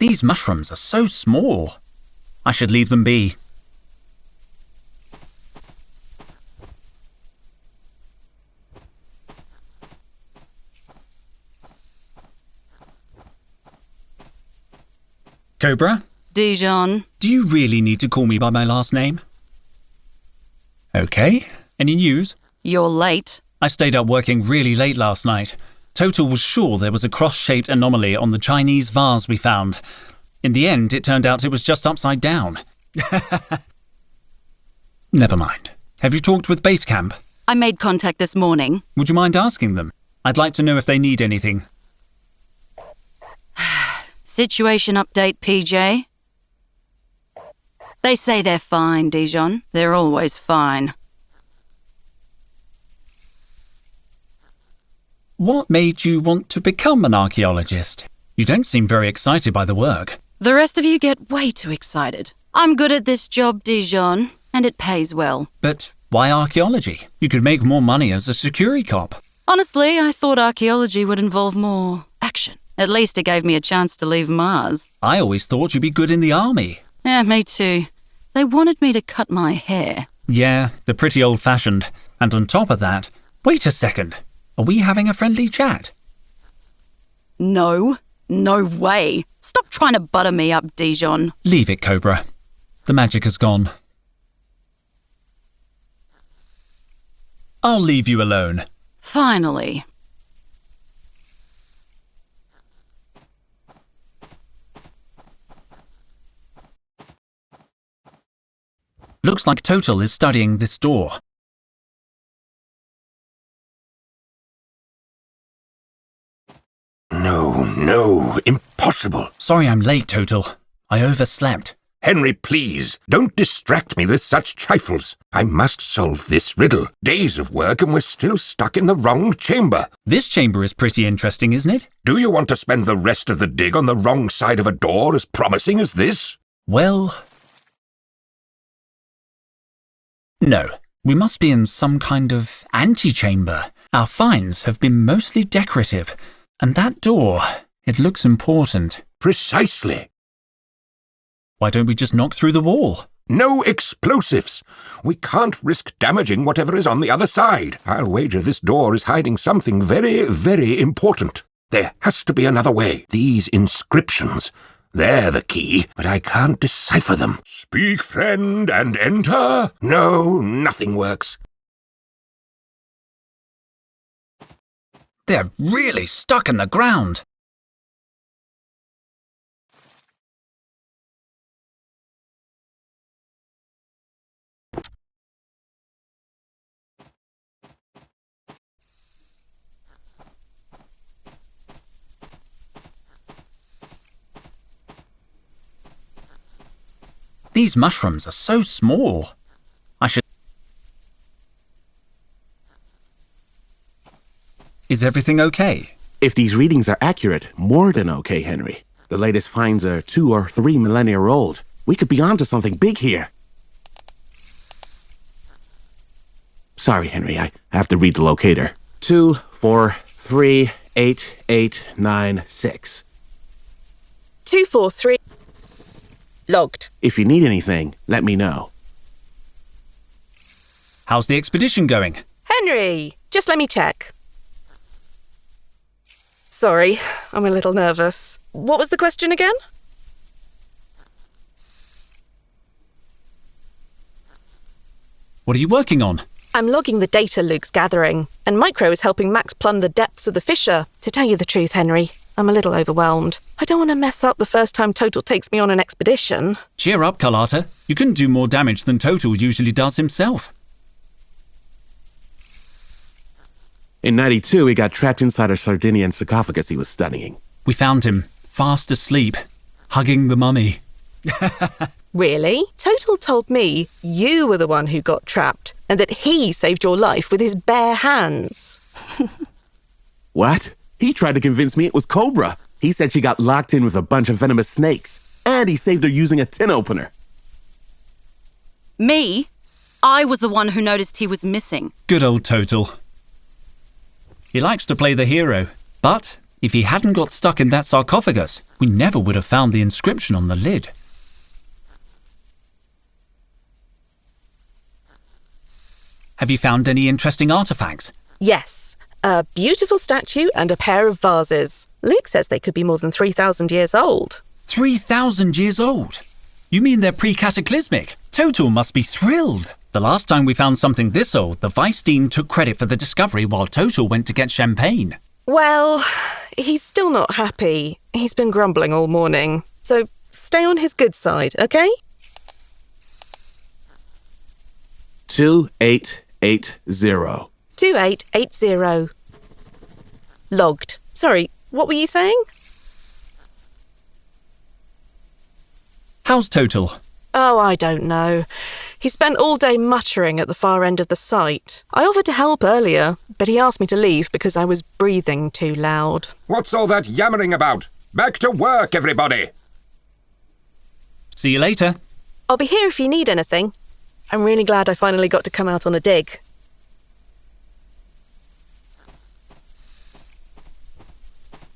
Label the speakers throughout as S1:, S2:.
S1: These mushrooms are so small. I should leave them be. Cobra?
S2: Dijon.
S1: Do you really need to call me by my last name? Okay. Any news?
S2: You're late.
S1: I stayed up working really late last night. Total was sure there was a cross-shaped anomaly on the Chinese vase we found. In the end, it turned out it was just upside down. Never mind. Have you talked with Base Camp?
S2: I made contact this morning.
S1: Would you mind asking them? I'd like to know if they need anything.
S2: Situation update, PJ. They say they're fine, Dijon. They're always fine.
S1: What made you want to become an archaeologist? You don't seem very excited by the work.
S2: The rest of you get way too excited. I'm good at this job, Dijon, and it pays well.
S1: But why archaeology? You could make more money as a security cop.
S2: Honestly, I thought archaeology would involve more action. At least it gave me a chance to leave Mars.
S1: I always thought you'd be good in the army.
S2: Yeah, me too. They wanted me to cut my hair.
S1: Yeah, they're pretty old-fashioned. And on top of that, wait a second. Are we having a friendly chat?
S2: No way. Stop trying to butter me up, Dijon.
S1: Leave it, Cobra. The magic has gone. I'll leave you alone.
S2: Finally.
S1: Looks like Total is studying this door.
S3: No, impossible.
S1: Sorry I'm late, Total. I overslept.
S3: Henry, please, don't distract me with such trifles. I must solve this riddle. Days of work and we're still stuck in the wrong chamber.
S1: This chamber is pretty interesting, isn't it?
S3: Do you want to spend the rest of the dig on the wrong side of a door as promising as this?
S1: Well... no. We must be in some kind of antechamber. Our finds have been mostly decorative. And that door, it looks important.
S3: Precisely.
S1: Why don't we just knock through the wall?
S3: No explosives. We can't risk damaging whatever is on the other side. I'll wager this door is hiding something very, very important. There has to be another way. These inscriptions, they're the key, but I can't decipher them. Speak, friend, and enter. No, nothing works.
S1: They're really stuck in the ground. These mushrooms are so small. I should... Is everything okay?
S4: If these readings are accurate, more than okay, Henry. The latest finds are 2 or 3 millennia old. We could be onto something big here. Sorry, Henry, I have to read the locator. 2, 4, 3, 8, 8, 9, 6.
S5: 243. Logged.
S4: If you need anything, let me know.
S1: How's the expedition going?
S5: Henry, just let me check. Sorry, I'm a little nervous. What was the question again?
S1: What are you working on?
S5: I'm logging the data Luke's gathering, and Micro is helping Max plumb the depths of the fissure. To tell you the truth, Henry, I'm a little overwhelmed. I don't want to mess up the first time Total takes me on an expedition.
S1: Cheer up, Carlotta. You couldn't do more damage than Total usually does himself.
S4: In 92, he got trapped inside a Sardinian sarcophagus he was studying.
S1: We found him, fast asleep, hugging the mummy.
S5: Really? Total told me you were the one who got trapped, and that he saved your life with his bare hands.
S4: What? He tried to convince me it was Cobra. He said she got locked in with a bunch of venomous snakes, and he saved her using a tin opener.
S2: Me? I was the one who noticed he was missing.
S1: Good old Total. He likes to play the hero, but If he hadn't got stuck in that sarcophagus, we never would have found the inscription on the lid. Have you found any interesting artifacts?
S5: Yes, a beautiful statue and a pair of vases. Luke says they could be more than 3,000 years old.
S1: 3,000 years old? You mean they're pre-cataclysmic? Total must be thrilled. The last time we found something this old, the Vice Dean took credit for the discovery while Total went to get champagne.
S5: Well, he's still not happy. He's been grumbling all morning. So stay on his good side, okay?
S4: 2880.
S5: 2880. Logged. Sorry, what were you saying?
S1: How's Total?
S5: Oh, I don't know. He spent all day muttering at the far end of the site. I offered to help earlier, but he asked me to leave because I was breathing too loud.
S3: What's all that yammering about? Back to work, everybody!
S1: See you later.
S5: I'll be here if you need anything. I'm really glad I finally got to come out on a dig.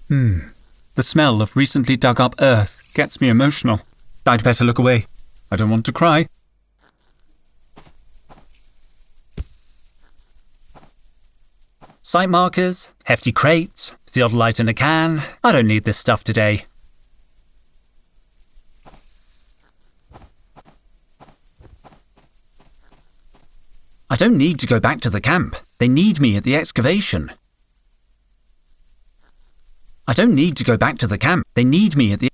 S1: The smell of recently dug up earth gets me emotional. I'd better look away. I don't want to cry. Site markers, hefty crates, theodolite in a can. I don't need this stuff today. I don't need to go back to the camp. They need me at the excavation. I don't need to go back to the camp. They need me at the...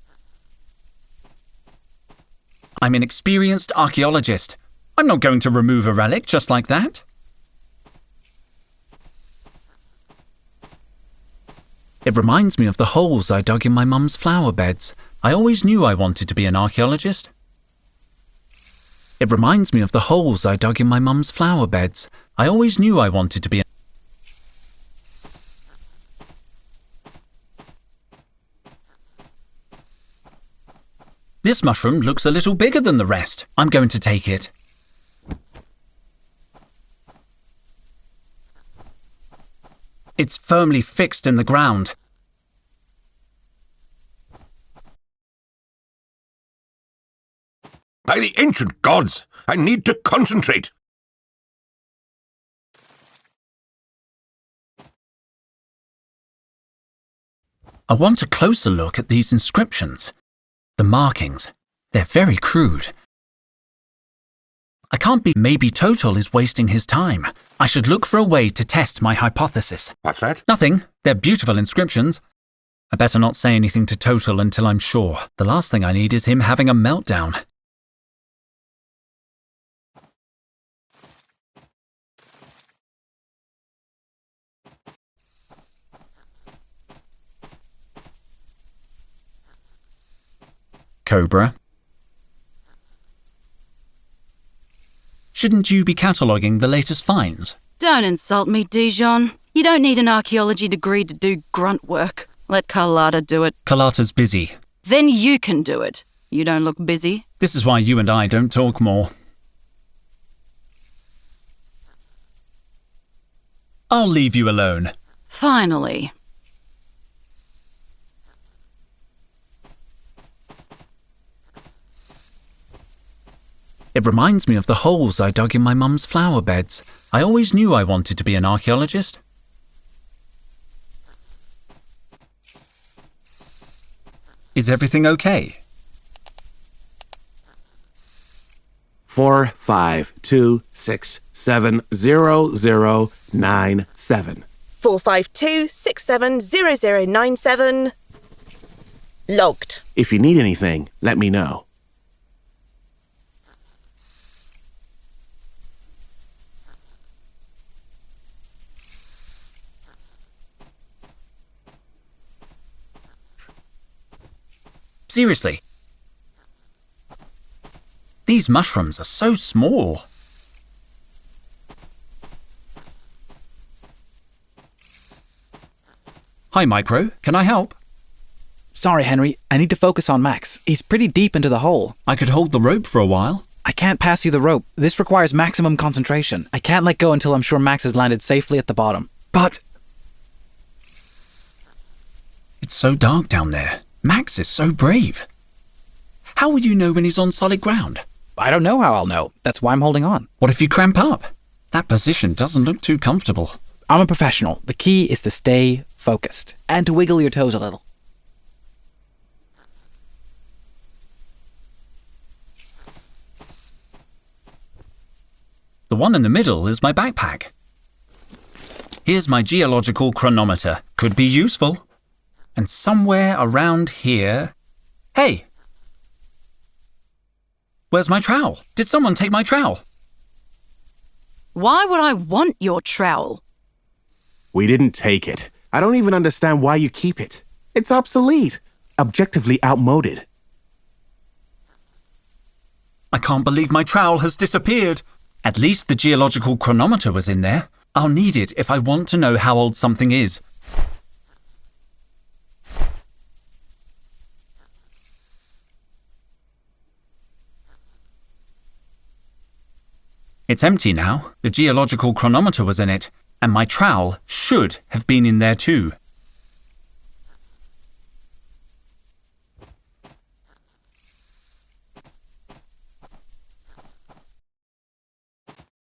S1: I'm an experienced archaeologist. I'm not going to remove a relic just like that. It reminds me of the holes I dug in my mum's flower beds. I always knew I wanted to be an archaeologist. It reminds me of the holes I dug in my mum's flower beds. I always knew I wanted to be an... This mushroom looks a little bigger than the rest. I'm going to take it. It's firmly fixed in the ground.
S3: By the ancient gods, I need to concentrate.
S1: I want a closer look at these inscriptions. The markings, they're very crude. I can't be... Maybe Total is wasting his time. I should look for a way to test my hypothesis.
S3: What's that?
S1: Nothing. They're beautiful inscriptions. I better not say anything to Total until I'm sure. The last thing I need is him having a meltdown. Cobra. Shouldn't you be cataloguing the latest finds?
S2: Don't insult me, Dijon. You don't need an archaeology degree to do grunt work. Let Carlotta do it.
S1: Carlotta's busy.
S2: Then you can do it. You don't look busy.
S1: This is why you and I don't talk more. I'll leave you alone.
S2: Finally.
S1: It reminds me of the holes I dug in my mum's flower beds. I always knew I wanted to be an archaeologist. Is everything okay?
S4: 452670097.
S5: 452670097. Logged.
S4: If you need anything, let me know.
S1: Seriously. These mushrooms are so small. Hi, Micro. Can I help?
S6: Sorry, Henry. I need to focus on Max. He's pretty deep into the hole.
S1: I could hold the rope for a while.
S6: I can't pass you the rope. This requires maximum concentration. I can't let go until I'm sure Max has landed safely at the bottom.
S1: But... It's so dark down there. Max is so brave. How will you know when he's on solid ground?
S6: I don't know how I'll know. That's why I'm holding on.
S1: What if you cramp up? That position doesn't look too comfortable.
S6: I'm a professional. The key is to stay focused and to wiggle your toes a little.
S1: The one in the middle is my backpack. Here's my geological chronometer. Could be useful. And somewhere around here... Hey! Where's my trowel? Did someone take my trowel?
S2: Why would I want your trowel?
S4: We didn't take it. I don't even understand why you keep it. It's obsolete. Objectively outmoded.
S1: I can't believe my trowel has disappeared. At least the geological chronometer was in there. I'll need it if I want to know how old something is. It's empty now. The geological chronometer was in it, and my trowel should have been in there too.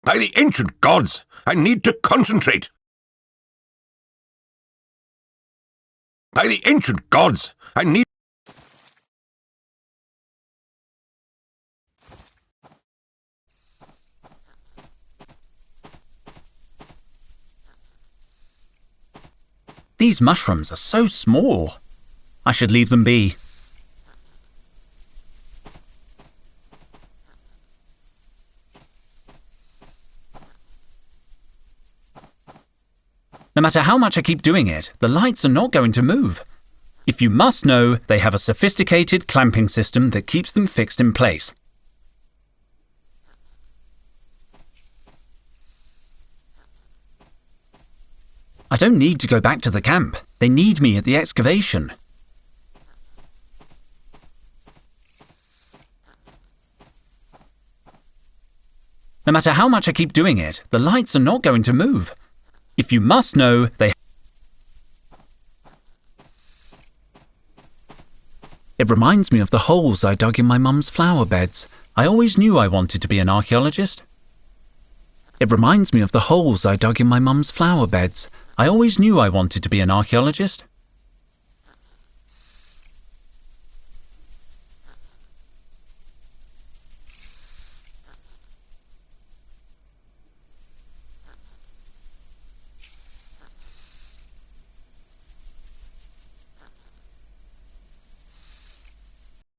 S3: By the ancient gods, I need to concentrate. By the ancient gods, I need...
S1: These mushrooms are so small. I should leave them be. No matter how much I keep doing it, the lights are not going to move. If you must know, they have a sophisticated clamping system that keeps them fixed in place. I don't need to go back to the camp. They need me at the excavation. No matter how much I keep doing it, the lights are not going to move. If you must know, they... It reminds me of the holes I dug in my mum's flower beds. I always knew I wanted to be an archaeologist. It reminds me of the holes I dug in my mum's flower beds. I always knew I wanted to be an archaeologist.